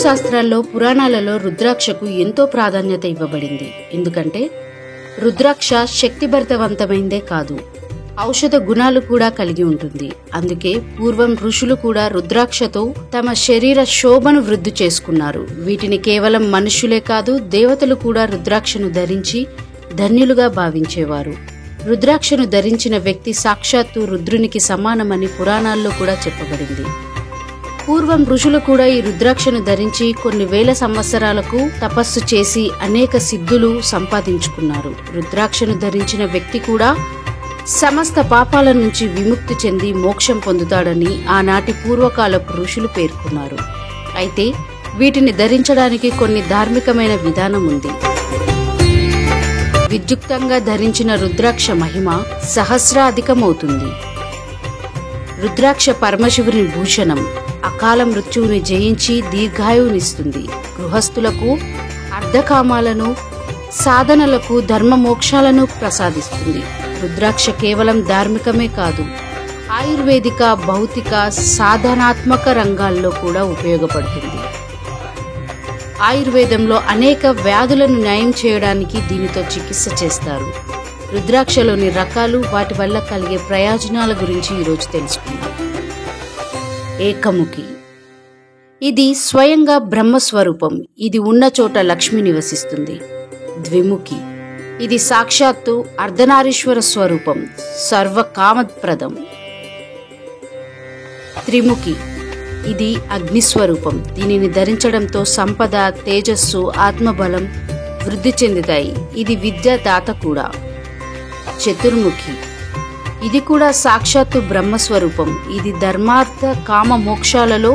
శాస్త్రాల్లో పురాణాలలో రుద్రాక్షకు ఎంతో ప్రాధాన్యత ఇవ్వబడింది. ఎందుకంటే రుద్రాక్ష శక్తిభరితవంతమైందే కాదు, ఔషధ గుణాలు కూడా కలిగి ఉంటుంది. అందుకే పూర్వం ఋషులు కూడా రుద్రాక్షతో తమ శరీర శోభను వృద్ధి చేసుకున్నారు. వీటిని కేవలం మనుష్యులే కాదు, దేవతలు కూడా రుద్రాక్షను ధరించి ధన్యులుగా భావించేవారు. రుద్రాక్షను ధరించిన వ్యక్తి సాక్షాత్తు రుద్రునికి సమానమని పురాణాల్లో కూడా చెప్పబడింది. పూర్వం ఋషులు కూడా ఈ రుద్రాక్షను ధరించి కొన్ని వేల సంవత్సరాలకు తపస్సు చేసి అనేక సిద్ధులు సంపాదించుకున్నారు. రుద్రాక్షను ధరించిన వ్యక్తి కూడా సమస్త పాపాల నుంచి విముక్తి చెంది మోక్షం పొందుతాడని ఆనాటి పూర్వకాలపు ఋషులు పేర్కొన్నారు. అయితే వీటిని ధరించడానికి కొన్ని ధార్మికమైన విధానం ఉంది. విద్యుక్తంగా ధరించిన రుద్రాక్ష మహిమ సహస్రాధికమవుతుంది. రుద్రాక్ష పరమశివుని భూషణం అకాల మృత్యువుని జయించి దీర్ఘాయువునిస్తుంది. గృహస్థులకు అర్ధకామాలను, సాధనలకు ధర్మ మోక్షాలను ప్రసాదిస్తుంది. రుద్రాక్ష కేవలం ధార్మికమే కాదు, ఆయుర్వేదిక, భౌతిక, సాధనాత్మక రంగాల్లో కూడా ఉపయోగపడుతుంది. ఆయుర్వేదంలో అనేక వ్యాధులను నయం చేయడానికి దీనితో చికిత్స చేస్తారు. రుద్రాక్షలోని రకాలు, వాటి వల్ల కలిగే ప్రయోజనాల గురించి ఈరోజు తెలుసుకుందాం. ఏకముఖి, ఇది స్వయంగా బ్రహ్మస్వరూపం. ఇది ఉన్న చోట లక్ష్మి నివసిస్తుంది. ద్విముఖి, ఇది సాక్షాత్తు అర్ధనారీశ్వర స్వరూపం, సర్వకామప్రదం. త్రిముఖి, ఇది అగ్నిస్వరూపం. దీనిని ధరించడంతో సంపద, తేజస్సు, ఆత్మబలం వృద్ధి చెందుతాయి. ఇది విద్యాదాత కూడా. చతుర్ముఖి, ఇది కూడా సాక్షాత్తు బ్రహ్మస్వరూపం. ఇది ధర్మార్థ కామ మోక్షాలలో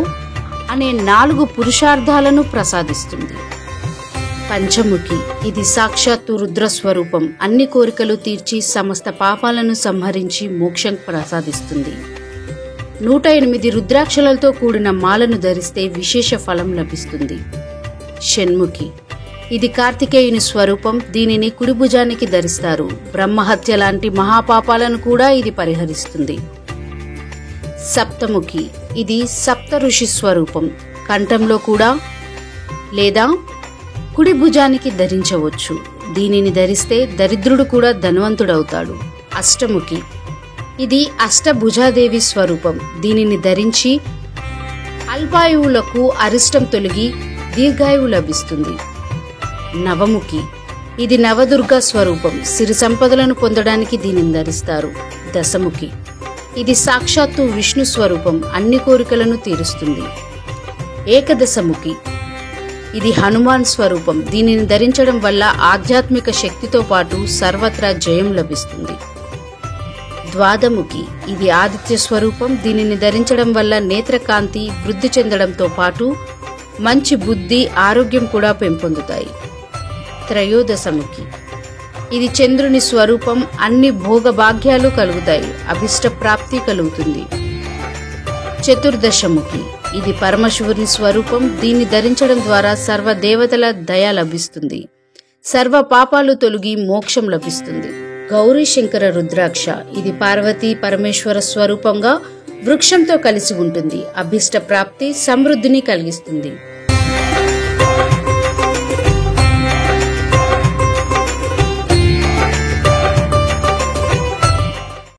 అనే 4 పురుషార్థాలను ప్రసాదిస్తుంది. పంచముఖి, ఇది సాక్షాత్తు రుద్రస్వరూపం. అన్ని కోరికలు తీర్చి సమస్త పాపాలను సంహరించి మోక్షం ప్రసాదిస్తుంది. 108 రుద్రాక్షలతో కూడిన మాలను ధరిస్తే విశేష ఫలం లభిస్తుంది. షణ్ముఖి, ఇది కార్తికేయుని స్వరూపం. దీనిని కుడి భుజానికి ధరిస్తారు. బ్రహ్మహత్య లాంటి మహాపాపాలను కూడా ఇది పరిహరిస్తుంది. సప్తముఖి, ఇది సప్త ఋషి స్వరూపం. కంఠంలో కూడా లేదా కుడి భుజానికి ధరించవచ్చు. దీనిని ధరిస్తే దరిద్రుడు కూడా ధనవంతుడవుతాడు. అష్టముఖి, ఇది అష్టభుజాదేవి స్వరూపం. దీనిని ధరించి అల్పాయువులకు అరిష్టం తొలగి దీర్ఘాయువు లభిస్తుంది. నవముఖి, ఇది నవదుర్గా స్వరూపం. సిరి సంపదలను పొందడానికి దీనిని ధరిస్తారు. దశముఖి, ఇది సాక్షాత్తు విష్ణు స్వరూపం. అన్ని కోరికలను తీరుస్తుంది. ఏకదశముఖి, ఇది హనుమాన్ స్వరూపం. దీనిని ధరించడం వల్ల ఆధ్యాత్మిక శక్తితో పాటు సర్వత్రా జయం లభిస్తుంది. ద్వాదముఖి, ఇది ఆదిత్య స్వరూపం. దీనిని ధరించడం వల్ల నేత్రకాంతి వృద్ధి చెందడంతో పాటు మంచి బుద్ధి, ఆరోగ్యం కూడా పెంపొందుతాయి. త్రయోదశముఖి, ఇది చంద్రుని స్వరూపం. అన్ని భోగభాగ్యాలు కలుగుతాయి. అభిష్ట ప్రాప్తి కలుగుతుంది. చతుర్దశముఖి, ఇది పరమశివుని స్వరూపం. దీన్ని ధరించడం ద్వారా సర్వ దేవతల దయ లభిస్తుంది. సర్వ పాపాలు తొలగి మోక్షం లభిస్తుంది. గౌరీ శంకర రుద్రాక్ష, ఇది పార్వతీ పరమేశ్వర స్వరూపంగా వృక్షంతో కలిసి ఉంటుంది. అభిష్ట ప్రాప్తి, సమృద్ధిని కలిగిస్తుంది.